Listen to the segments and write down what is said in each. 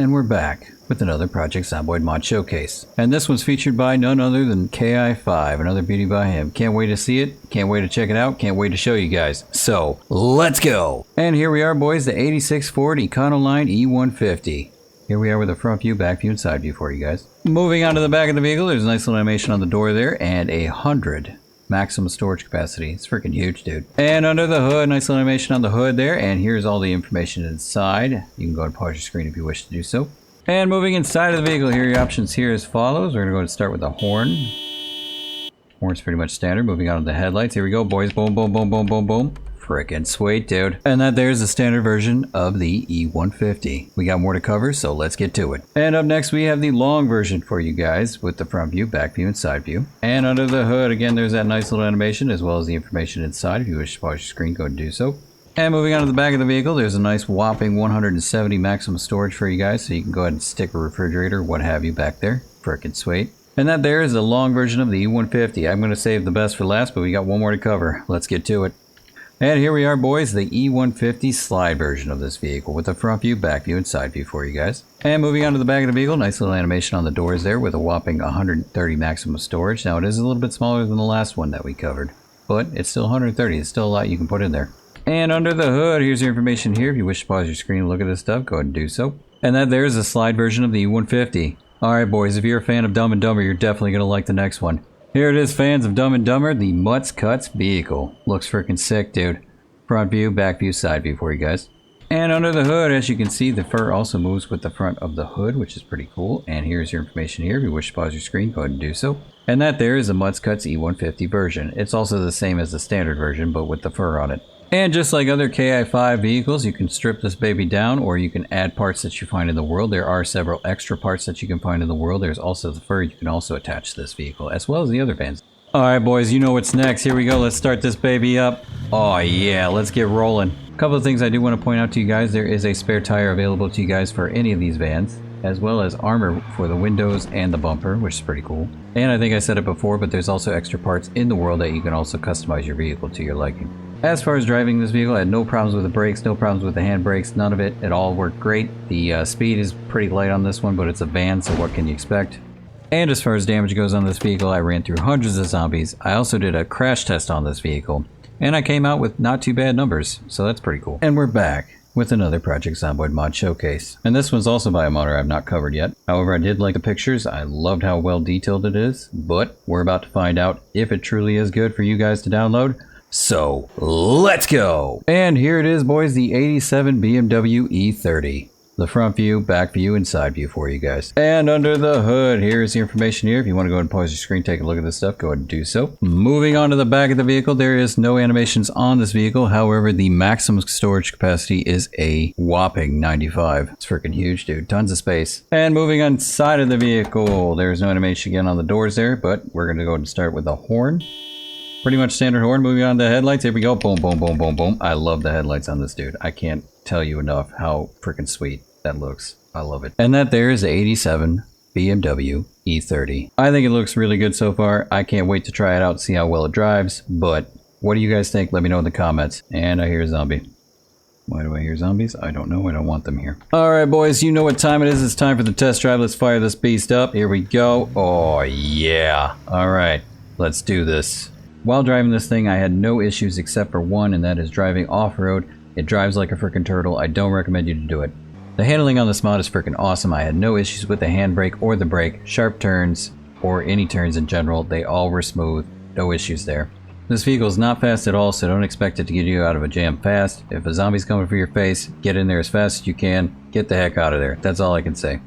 And we're back with another Project Zomboid mod showcase. And this one's featured by none other than KI5, another beauty by him. Can't wait to see it, can't wait to check it out, can't wait to show you guys. So, let's go! And here we are boys, the 86 Ford Econoline E150. Here we are with a front view, back view, and side view for you guys. Moving on to the back of the vehicle, there's a nice little animation on the door there, and 100 maximum storage capacity. It's freaking huge, dude. And under the hood, nice little animation on the hood there, and here's all the information inside. You can go and pause your screen if you wish to do so. And moving inside of the vehicle, here are your options here as follows. We're gonna go and start with the horn. Horn's pretty much standard. Moving on to the headlights. Here we go, boys. Boom, boom, boom, boom, boom, boom. Frickin' sweet, dude. And that there's the standard version of the E150. We got more to cover, so let's get to it. And up next, we have the long version for you guys with the front view, back view, and side view. And under the hood, again, there's that nice little animation as well as the information inside. If you wish to pause your screen, go and do so. And moving on to the back of the vehicle, there's a nice whopping 170 maximum storage for you guys, so you can go ahead and stick a refrigerator, what have you, back there. Frickin' sweet. And that there is the long version of the E150. I'm going to save the best for last, but we got one more to cover. Let's get to it. And here we are, boys, the E150 slide version of this vehicle with the front view, back view, and side view for you guys. And moving on to the back of the vehicle, nice little animation on the doors there with a whopping 130 maximum storage. Now, it is a little bit smaller than the last one that we covered, but it's still 130. It's still a lot you can put in there. And under the hood, here's your information here. If you wish to pause your screen and look at this stuff, go ahead and do so. And that there's a slide version of the E150. Alright, boys, if you're a fan of Dumb and Dumber, you're definitely going to like the next one. Here it is, fans of Dumb and Dumber, the Mutt's Cuts vehicle. Looks freaking sick, dude. Front view, back view, side view for you guys. And under the hood, as you can see, the fur also moves with the front of the hood, which is pretty cool. And here's your information here. If you wish to pause your screen, go ahead and do so. And that there is a Mutt's Cuts E150 version. It's also the same as the standard version, but with the fur on it. And just like other KI5 vehicles, you can strip this baby down, or you can add parts that you find in the world. There are several extra parts that you can find in the world. There's also the fur you can also attach to this vehicle, as well as the other vans. Alright, boys, you know what's next. Here we go. Let's start this baby up. Oh, yeah. Let's get rolling. A couple of things I do want to point out to you guys. There is a spare tire available to you guys for any of these vans, as well as armor for the windows and the bumper, which is pretty cool. And I think I said it before, but there's also extra parts in the world that you can also customize your vehicle to your liking. As far as driving this vehicle, I had no problems with the brakes, no problems with the hand brakes, none of it. It all worked great. The speed is pretty light on this one, but it's a van, so what can you expect? And as far as damage goes on this vehicle, I ran through hundreds of zombies. I also did a crash test on this vehicle, and I came out with not too bad numbers, so that's pretty cool. And we're back with another Project Zomboid mod showcase. And this one's also by a modder I've not covered yet. However, I did like the pictures. I loved how well detailed it is, but we're about to find out if it truly is good for you guys to download. So, let's go! And here it is, boys, the 87 BMW E30. The front view, back view, and side view for you guys. And under the hood, here's the information here. If you want to go ahead and pause your screen, take a look at this stuff, go ahead and do so. Moving on to the back of the vehicle, there is no animations on this vehicle. However, the maximum storage capacity is a whopping 95. It's freaking huge, dude. Tons of space. And moving on side of the vehicle, there's no animation again on the doors there, but we're going to go ahead and start with the horn. Pretty much standard horn. Moving on to headlights. Here we go. Boom, boom, boom, boom, boom. I love the headlights on this dude. I can't tell you enough how freaking sweet that looks. I love it. And that there is the 87 BMW E30. I think it looks really good so far. I can't wait to try it out and see how well it drives. But what do you guys think? Let me know in the comments. And I hear a zombie. Why do I hear zombies? I don't know. I don't want them here. Alright, boys. You know what time it is. It's time for the test drive. Let's fire this beast up. Here we go. Oh, yeah. Alright. Let's do this. While driving this thing, I had no issues except for one, and that is driving off-road. It drives like a freaking turtle. I don't recommend you to do it. The handling on this mod is freaking awesome. I had no issues with the handbrake or the brake, sharp turns, or any turns in general. They all were smooth. No issues there. This vehicle is not fast at all, so don't expect it to get you out of a jam fast. If a zombie's coming for your face, get in there as fast as you can. Get the heck out of there. That's all I can say.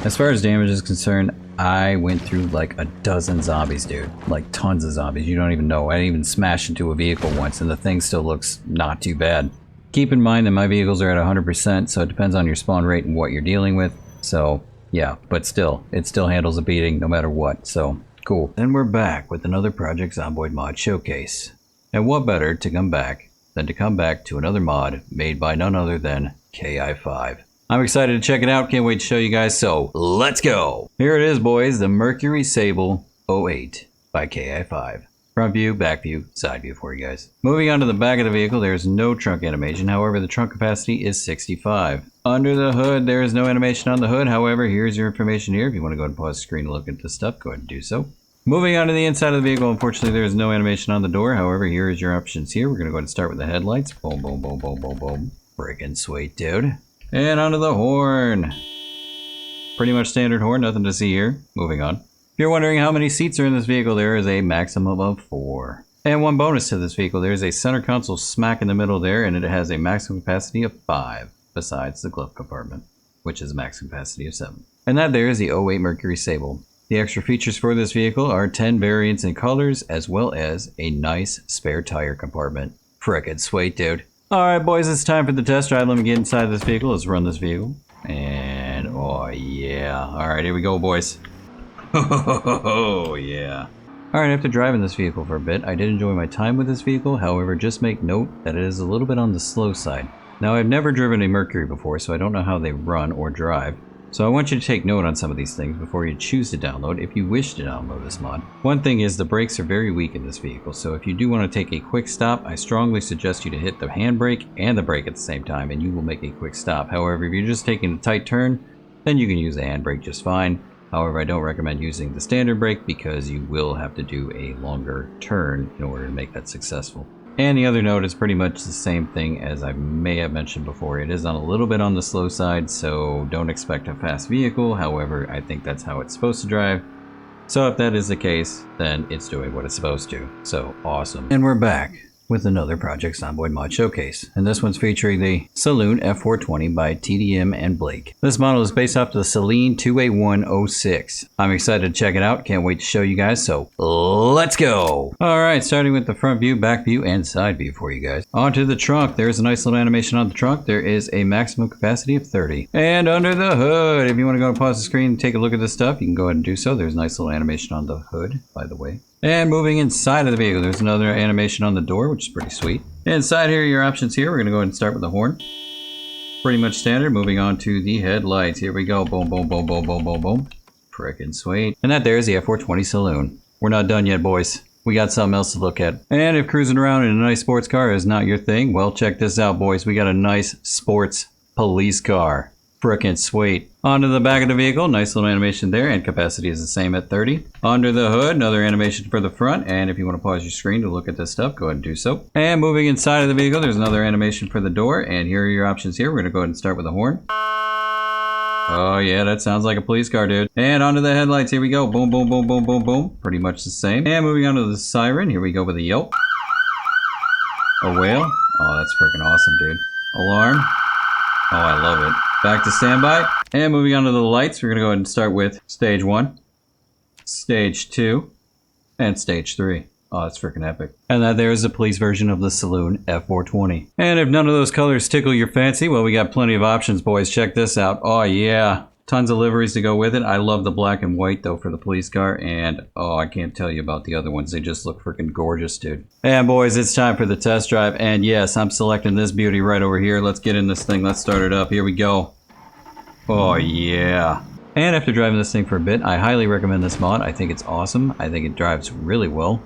As far as damage is concerned, I went through like a dozen zombies, dude. Like tons of zombies. You don't even know. I didn't even smash into a vehicle once, and the thing still looks not too bad. Keep in mind that my vehicles are at 100%, so it depends on your spawn rate and what you're dealing with. So, yeah, but still, it still handles a beating no matter what, so cool. And we're back with another Project Zomboid mod showcase. And what better to come back than to come back to another mod made by none other than KI5. I'm excited to check it out. Can't wait to show you guys. So let's go. Here it is, boys. The Mercury Sable 08 by KI5. Front view, back view, side view for you guys. Moving on to the back of the vehicle, there's no trunk animation. However, the trunk capacity is 65. Under the hood, there is no animation on the hood. However, here's your information here. If you want to go ahead and pause the screen to look at this stuff, go ahead and do so. Moving on to the inside of the vehicle, unfortunately, there is no animation on the door. However, here is your options here. We're going to go ahead and start with the headlights. Boom, boom, boom, boom, boom, boom. Friggin' sweet, dude. And onto the horn. Pretty much standard horn, nothing to see here. Moving on. If you're wondering how many seats are in this vehicle, there is a maximum of 4. And one bonus to this vehicle, there is a center console smack in the middle there, and it has a maximum capacity of 5, besides the glove compartment, which is a maximum capacity of 7. And that there is the 08 Mercury Sable. The extra features for this vehicle are 10 variants in colors, as well as a nice spare tire compartment. Frickin' sweet, dude. Alright boys, it's time for the test drive. Let me get inside this vehicle. Let's run this vehicle. And, oh yeah. Alright, here we go, boys. Oh yeah. Alright, after driving this vehicle for a bit, I did enjoy my time with this vehicle. However, just make note that it is a little bit on the slow side. Now, I've never driven a Mercury before, so I don't know how they run or drive. So I want you to take note on some of these things before you choose to download, if you wish to download this mod. One thing is the brakes are very weak in this vehicle, so if you do want to take a quick stop, I strongly suggest you to hit the handbrake and the brake at the same time, and you will make a quick stop. However, if you're just taking a tight turn, then you can use the handbrake just fine. However, I don't recommend using the standard brake because you will have to do a longer turn in order to make that successful. And the other note is pretty much the same thing as I may have mentioned before. It is on a little bit on the slow side, so don't expect a fast vehicle. However, I think that's how it's supposed to drive. So if that is the case, then it's doing what it's supposed to. So awesome. And we're back with another Project Zomboid mod showcase. And this one's featuring the Saloon F420 by TDM and Blake. This model is based off the Saloon 28106. I'm excited to check it out. Can't wait to show you guys, so let's go! Alright, starting with the front view, back view, and side view for you guys. Onto the trunk. There's a nice little animation on the trunk. There is a maximum capacity of 30. And under the hood, if you want to go and pause the screen and take a look at this stuff, you can go ahead and do so. There's a nice little animation on the hood, by the way. And moving inside of the vehicle, there's another animation on the door, which is pretty sweet. Inside here are your options here. We're going to go ahead and start with the horn. Pretty much standard. Moving on to the headlights. Here we go. Boom, boom, boom, boom, boom, boom, boom. Frickin' sweet. And that there is the F420 Saloon. We're not done yet, boys. We got something else to look at. And if cruising around in a nice sports car is not your thing, well, check this out, boys. We got a nice sports police car. Frickin' sweet. Onto the back of the vehicle, nice little animation there, and capacity is the same at 30. Under the hood, another animation for the front, and if you want to pause your screen to look at this stuff, go ahead and do so. And moving inside of the vehicle, there's another animation for the door, and here are your options here. We're going to go ahead and start with the horn. Oh yeah, that sounds like a police car, dude. And onto the headlights, here we go. Boom, boom, boom, boom, boom, boom. Pretty much the same. And moving on to the siren, here we go with a yelp. A wail. Oh, that's freaking awesome, dude. Alarm. Oh, I love it. Back to standby. And moving on to the lights, we're going to go ahead and start with stage 1, stage 2, and stage 3. Oh, that's freaking epic. And that there is the police version of the Saloon F420. And if none of those colors tickle your fancy, well, we got plenty of options, boys. Check this out. Oh, yeah. Tons of liveries to go with it. I love the black and white, though, for the police car. And, oh, I can't tell you about the other ones. They just look freaking gorgeous, dude. And, boys, it's time for the test drive. And, yes, I'm selecting this beauty right over here. Let's get in this thing. Let's start it up. Here we go. Oh, yeah. And after driving this thing for a bit, I highly recommend this mod. I think it's awesome. I think it drives really well.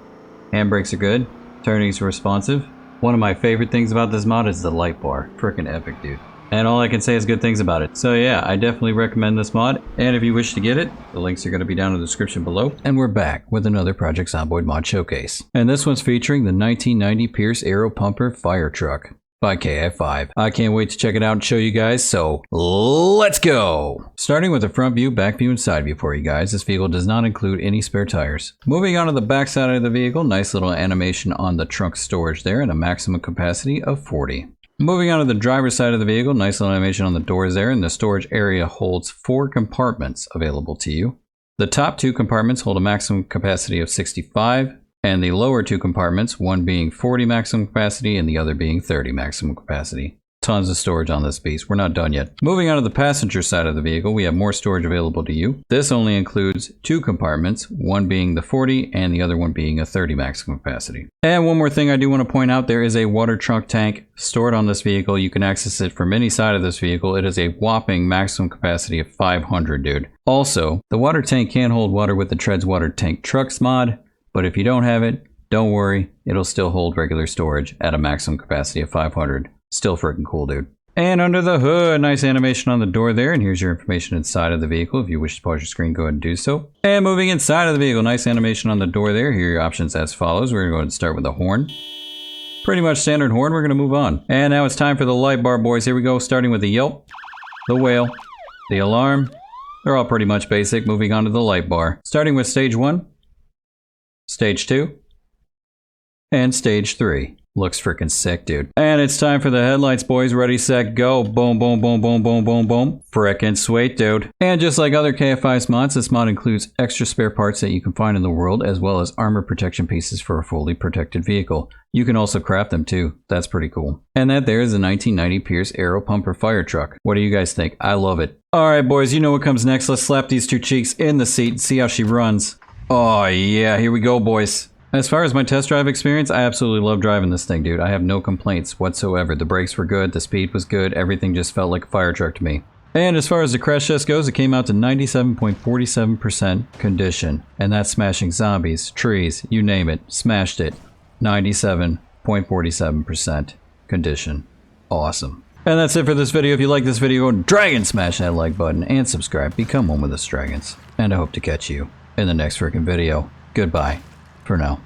Handbrakes are good. Turning's responsive. One of my favorite things about this mod is the light bar. Frickin' epic, dude. And all I can say is good things about it. So yeah, I definitely recommend this mod. And if you wish to get it, the links are going to be down in the description below. And we're back with another Project Zomboid mod showcase. And this one's featuring the 1990 Pierce Aero Pumper Fire Truck by KI5. I can't wait to check it out and show you guys, so let's go! Starting with the front view, back view, and side view for you guys, this vehicle does not include any spare tires. Moving on to the back side of the vehicle, nice little animation on the trunk storage there and a maximum capacity of 40. Moving on to the driver's side of the vehicle, nice little animation on the doors there, and the storage area holds 4 compartments available to you. The top 2 compartments hold a maximum capacity of 65, and the lower 2 compartments, one being 40 maximum capacity and the other being 30 maximum capacity. Tons of storage on this piece. We're not done yet. Moving on to the passenger side of the vehicle, we have more storage available to you. This only includes 2 compartments, one being the 40 and the other one being a 30 maximum capacity. And one more thing I do want to point out, there is a water trunk tank stored on this vehicle. You can access it from any side of this vehicle. It is a whopping maximum capacity of 500, dude. Also, the water tank can hold water with the Treads Water Tank Trucks mod, but if you don't have it, Don't worry, it'll still hold regular storage at a maximum capacity of 500. Still freaking cool, dude. And under the hood, nice animation on the door there, and here's your information inside of the vehicle. If you wish to pause your screen, go ahead and do so. And moving inside of the vehicle, nice animation on the door there. Here are your options as follows. We're going to go ahead and start with the horn. Pretty much standard horn, we're going to move on. And now it's time for the light bar, boys. Here we go, starting with the yelp, the wail, the alarm. They're all pretty much basic. Moving on to the light bar. Starting with stage 1, stage 2, and stage 3. Looks freaking sick, dude. And it's time for the headlights, boys. Ready, set, go. Boom, boom, boom, boom, boom, boom, boom. Frickin' sweet, dude. And just like other KF5's mods, this mod includes extra spare parts that you can find in the world, as well as armor protection pieces for a fully protected vehicle. You can also craft them too. That's pretty cool. And that there is a 1990 Pierce Aero Pumper fire truck. What do you guys think? I love it. Alright, boys, you know what comes next. Let's slap these two cheeks in the seat and see how she runs. Oh, yeah. Here we go, boys. As far as my test drive experience, I absolutely love driving this thing, dude. I have no complaints whatsoever. The brakes were good, the speed was good, everything just felt like a fire truck to me. And as far as the crash test goes, it came out to 97.47% condition. And that's smashing zombies, trees, you name it, smashed it. 97.47% condition. Awesome. And that's it for this video. If you like this video, go and drag and smash that like button and subscribe. Become one with us dragons. And I hope to catch you in the next freaking video. Goodbye for now.